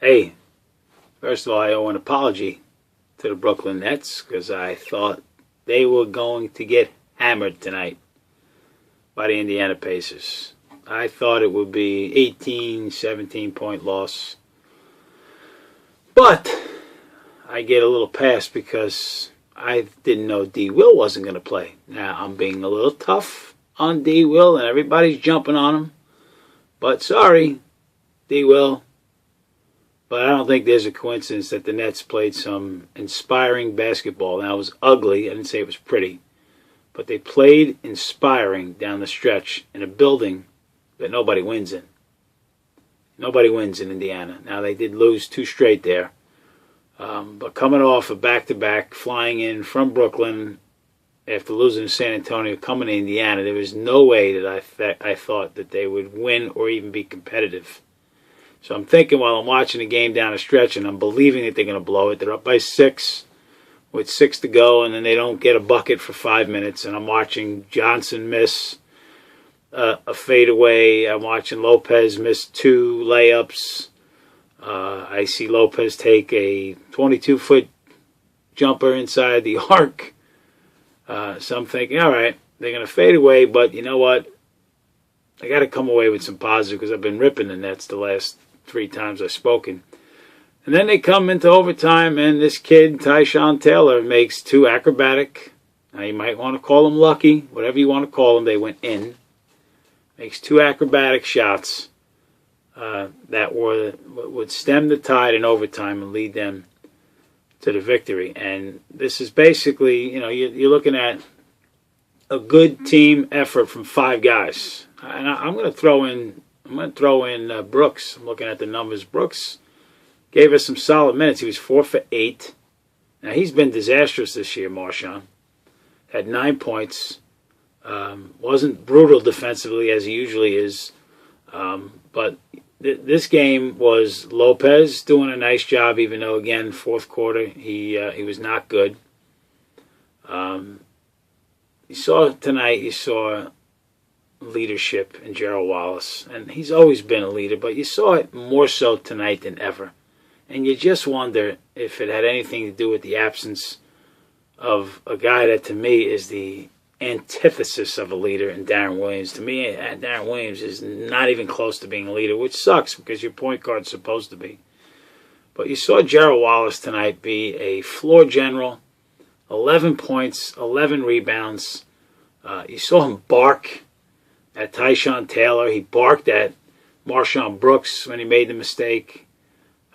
Hey, first of all, I owe an apology to the Brooklyn Nets because I thought they were going to get hammered tonight by the Indiana Pacers. I thought it would be 18, 17-point loss. But I get a little pass because I didn't know D. Will wasn't going to play. Now, I'm being a little tough on D. Will, and everybody's jumping on him. But sorry, D. Will. But I don't think there's a coincidence that the Nets played some inspiring basketball. Now, it was ugly. I didn't say it was pretty. But they played inspiring down the stretch in a building that nobody wins in. Nobody wins in Indiana. Now, they did lose 2 straight there. But coming off a back-to-back, flying in from Brooklyn after losing to San Antonio, coming to Indiana, there was no way that I thought that they would win or even be competitive. So I'm thinking while I'm watching the game down the stretch, and I'm believing that they're going to blow it. They're up by 6 with 6 to go, and then they don't get a bucket for 5 minutes. And I'm watching Johnson miss a fadeaway. I'm watching Lopez miss 2 layups. I see Lopez take a 22-foot jumper inside the arc. So I'm thinking, all right, they're going to fade away, but you know what? I got to come away with some positive because I've been ripping the Nets the last 3 times I've spoken. And then they come into overtime, and this kid, Tyshawn Taylor, makes 2 acrobatic. Now, you might want to call them lucky, whatever you want to call them. They went in. Makes 2 acrobatic shots that would stem the tide in overtime and lead them to the victory. And this is basically, you're looking at a good team effort from 5 guys. And I'm going to throw in Brooks. I'm looking at the numbers. Brooks gave us some solid minutes. He was 4 for 8. Now he's been disastrous this year. Tyshawn had 9 points. Wasn't brutal defensively as he usually is. But this game was Lopez doing a nice job, even though again fourth quarter he was not good. You saw leadership in Gerald Wallace, and he's always been a leader, but you saw it more so tonight than ever. And you just wonder if it had anything to do with the absence of a guy that to me is the antithesis of a leader in Darren Williams. To me, Darren Williams is not even close to being a leader, which sucks because your point guard's supposed to be. But you saw Gerald Wallace tonight be a floor general, 11 points, 11 rebounds. You saw him bark at Tyshawn Taylor. He barked at Marshawn Brooks when he made the mistake.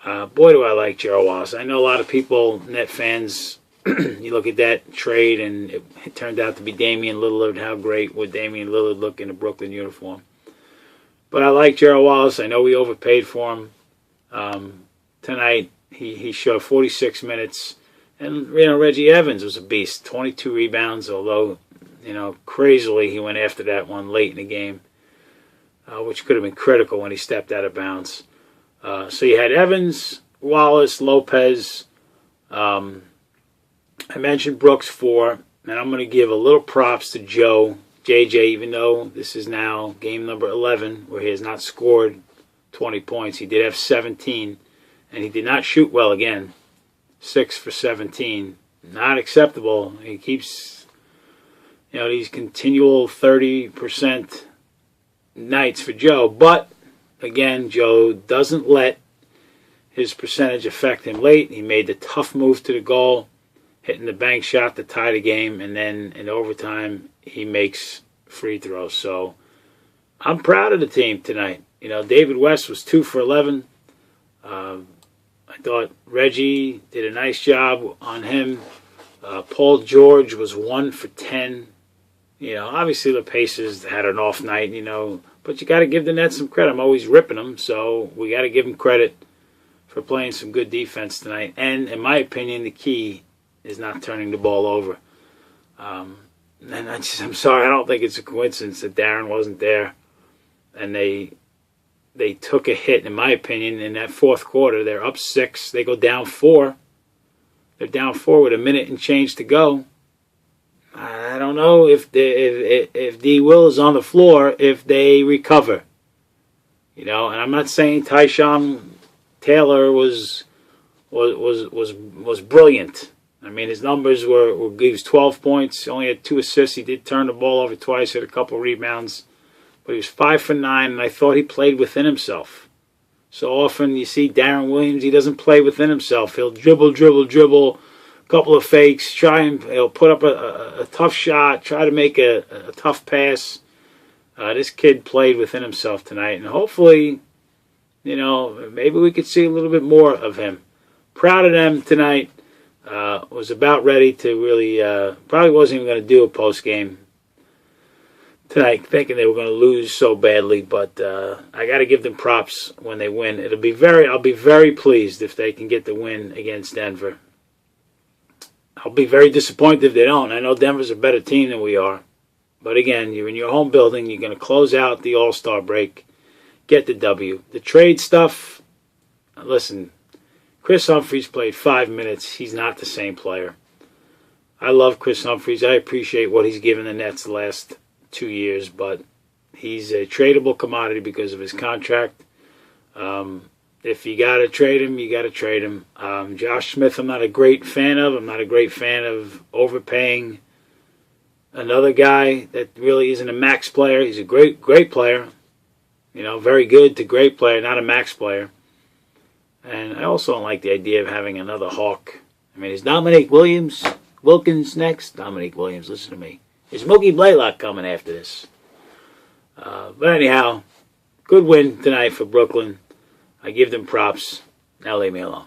Boy, do I like Gerald Wallace. I know a lot of people, Net fans, you look at that trade, and it turned out to be Damian Lillard. How great would Damian Lillard look in a Brooklyn uniform? But I like Gerald Wallace. I know we overpaid for him. Tonight, he showed 46 minutes. And, Reggie Evans was a beast. 22 rebounds, although, crazily he went after that one late in the game, which could have been critical when he stepped out of bounds. So you had Evans, Wallace, Lopez. I mentioned Brooks 4, and I'm going to give a little props to JJ, even though this is now game number 11, where he has not scored 20 points. He did have 17, and he did not shoot well again. 6 for 17. Not acceptable. He keeps, these continual 30% nights for Joe. But, again, Joe doesn't let his percentage affect him late. He made the tough move to the goal, hitting the bank shot to tie the game, and then in overtime he makes free throws. So I'm proud of the team tonight. David West was 2 for 11. I thought Reggie did a nice job on him. Paul George was 1 for 10. Obviously the Pacers had an off night, but you got to give the Nets some credit. I'm always ripping them, so we got to give them credit for playing some good defense tonight. And in my opinion, the key is not turning the ball over. And I'm sorry, I don't think it's a coincidence that Darren wasn't there. And they took a hit, in my opinion, in that fourth quarter. They're up 6. They go down 4. They're down 4 with a minute and change to go. I don't know if D. Will is on the floor, if they recover. And I'm not saying Tyshawn Taylor was brilliant. I mean, his numbers were he was 12 points, only had 2 assists. He did turn the ball over twice, had a couple rebounds, but he was 5 for 9, and I thought he played within himself. So often you see Darren Williams, he doesn't play within himself. He'll dribble, a couple of fakes, he'll put up a tough shot, try to make a tough pass. This kid played within himself tonight, and hopefully, maybe we could see a little bit more of him. Proud of them tonight. Was about ready to really, probably wasn't even going to do a post game tonight, thinking they were going to lose so badly. But I got to give them props when they win. I'll be very pleased if they can get the win against Denver. I'll be very disappointed if they don't. I know Denver's a better team than we are, but again, you're in your home building. You're going to close out the All-Star break, get the W. The trade stuff. Listen. Chris Humphries played 5 minutes. He's not the same player. I love Chris Humphries. I appreciate what he's given the Nets the last 2 years, but he's a tradable commodity because of his contract. If you got to trade him, you got to trade him. Josh Smith, I'm not a great fan of. I'm not a great fan of overpaying another guy that really isn't a max player. He's a great player. Very good to great player, not a max player. And I also don't like the idea of having another Hawk. I mean, is Dominique Wilkins next? Dominique Williams, listen to me. Is Mookie Blaylock coming after this? But anyhow, good win tonight for Brooklyn. I give them props. Now leave me alone.